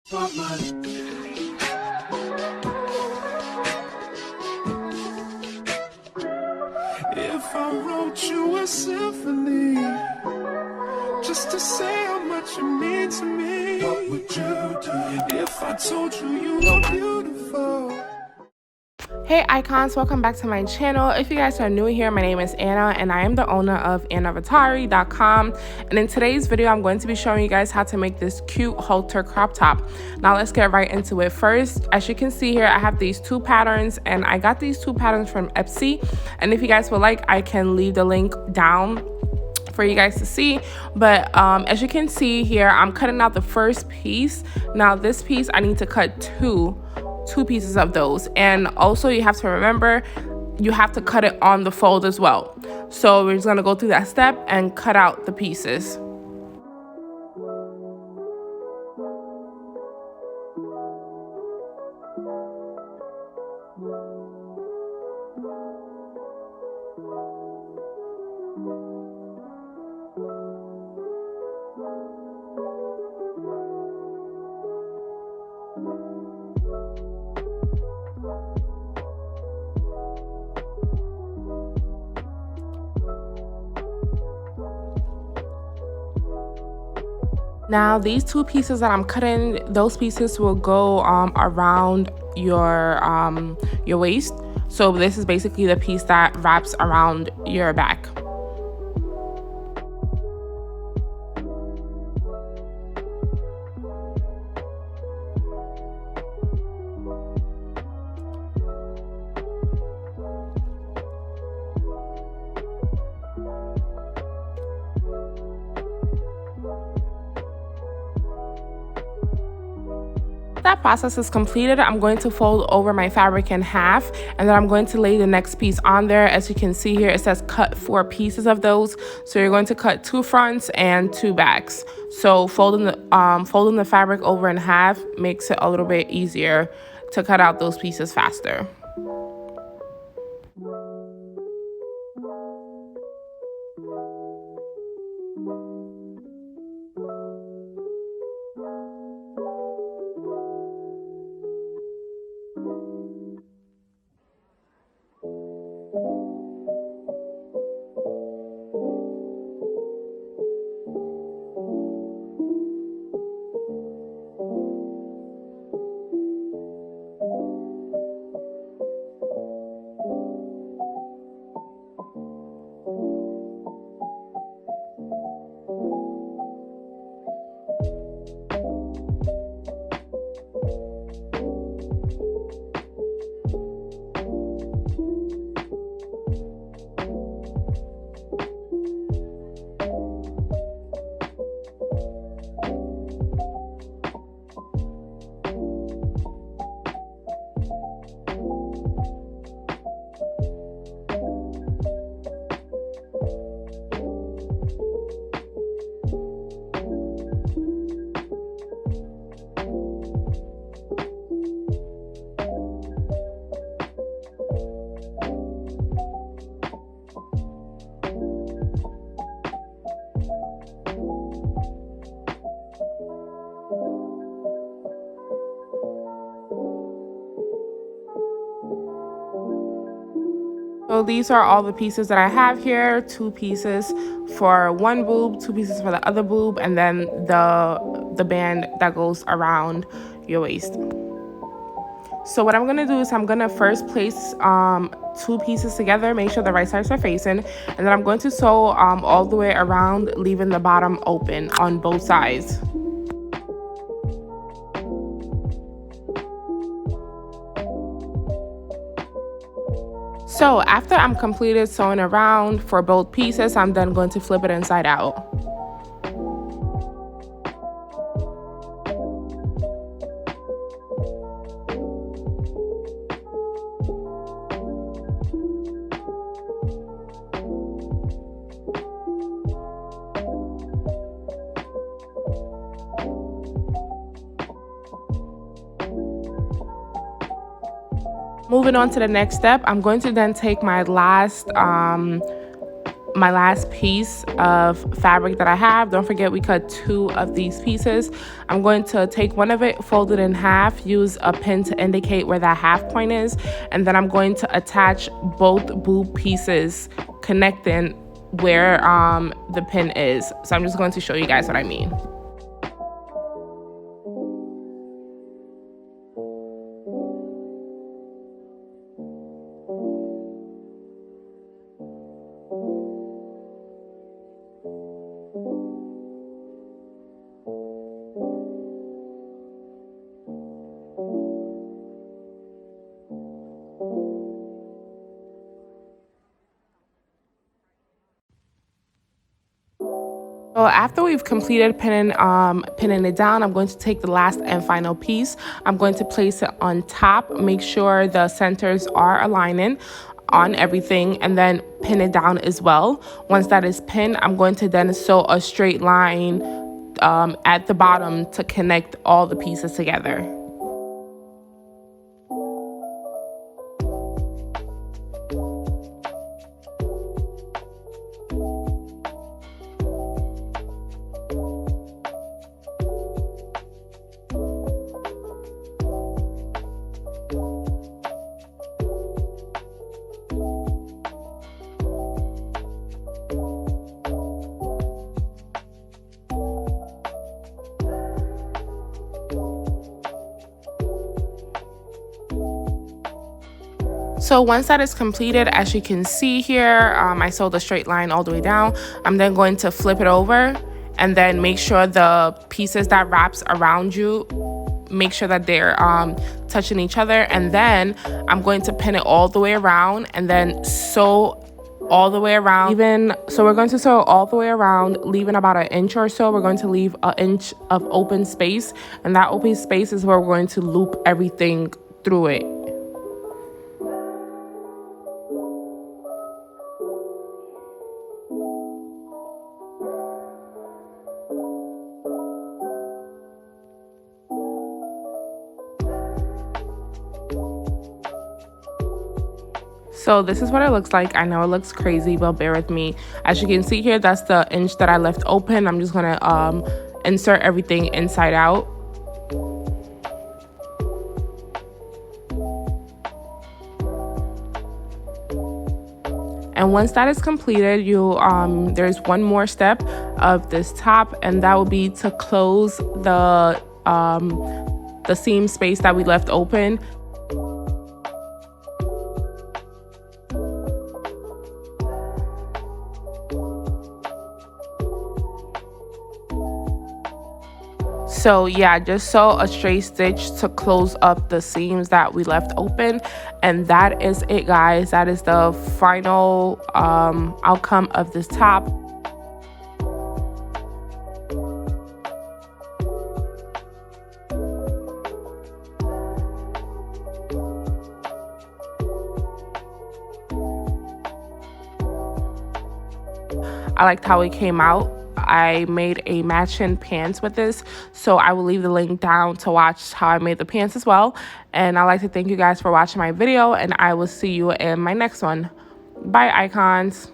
If I wrote you a symphony just to say how much you mean to me, what would you do if I told you you were beautiful? Hey icons, welcome back to my channel. If you guys are new here, my name is Anna and I am the owner of AnnaVitari.com, and in today's video I'm going to be showing you guys how to make this cute halter crop top. Now let's get right into it. First, as you can see here, I have these two patterns and I got these two patterns from Etsy, and if you guys would like, I can leave the link down for you guys to see. But as you can see here, I'm cutting out the first piece. Now this piece I need to cut two pieces of those, and also you have to remember you have to cut it on the fold as well. So we're just going to go through that step and cut out the pieces. Now these two pieces that I'm cutting, those pieces will go around your waist. So this is basically the piece that wraps around your back. That process is completed, I'm going to fold over my fabric in half, and then I'm going to lay the next piece on there. As you can see here, it says cut 4 pieces of those, so you're going to cut 2 fronts and 2 backs. So folding the fabric over in half makes it a little bit easier to cut out those pieces faster. So these are all the pieces that I have here, 2 pieces for one boob, 2 pieces for the other boob, and then the band that goes around your waist. So what I'm going to do is I'm going to first place 2 pieces together, make sure the right sides are facing, and then I'm going to sew all the way around, leaving the bottom open on both sides. So after I'm completed sewing around for both pieces, I'm then going to flip it inside out. Moving on to the next step, I'm going to then take my last my last piece of fabric that I have. Don't forget we cut 2 of these pieces. I'm going to take one of it, fold it in half, use a pin to indicate where that half point is, and then I'm going to attach both boob pieces connecting where the pin is. So I'm just going to show you guys what I mean. So after we've completed pinning it down, I'm going to take the last and final piece. I'm going to place it on top, make sure the centers are aligning on everything, and then pin it down as well. Once that is pinned, I'm going to then sew a straight line at the bottom to connect all the pieces together. So once that is completed, as you can see here, I sewed a straight line all the way down. I'm then going to flip it over and then make sure the pieces that wraps around you, make sure that they're touching each other. And then I'm going to pin it all the way around and then sew all the way around. So we're going to sew all the way around, leaving about 1 inch or so. We're going to leave 1 inch of open space, and that open space is where we're going to loop everything through it. So this is what it looks like. I know it looks crazy, but bear with me. As you can see here, that's the inch that I left open. I'm just gonna insert everything inside out. And once that is completed, there's one more step of this top, and that will be to close the seam space that we left open. So yeah, just sew a straight stitch to close up the seams that we left open, and that is it, guys. That is the final outcome of this top. I liked how it came out. I made a matching pants with this, so I will leave the link down to watch how I made the pants as well. And I'd like to thank you guys for watching my video, and I will see you in my next one. Bye, icons.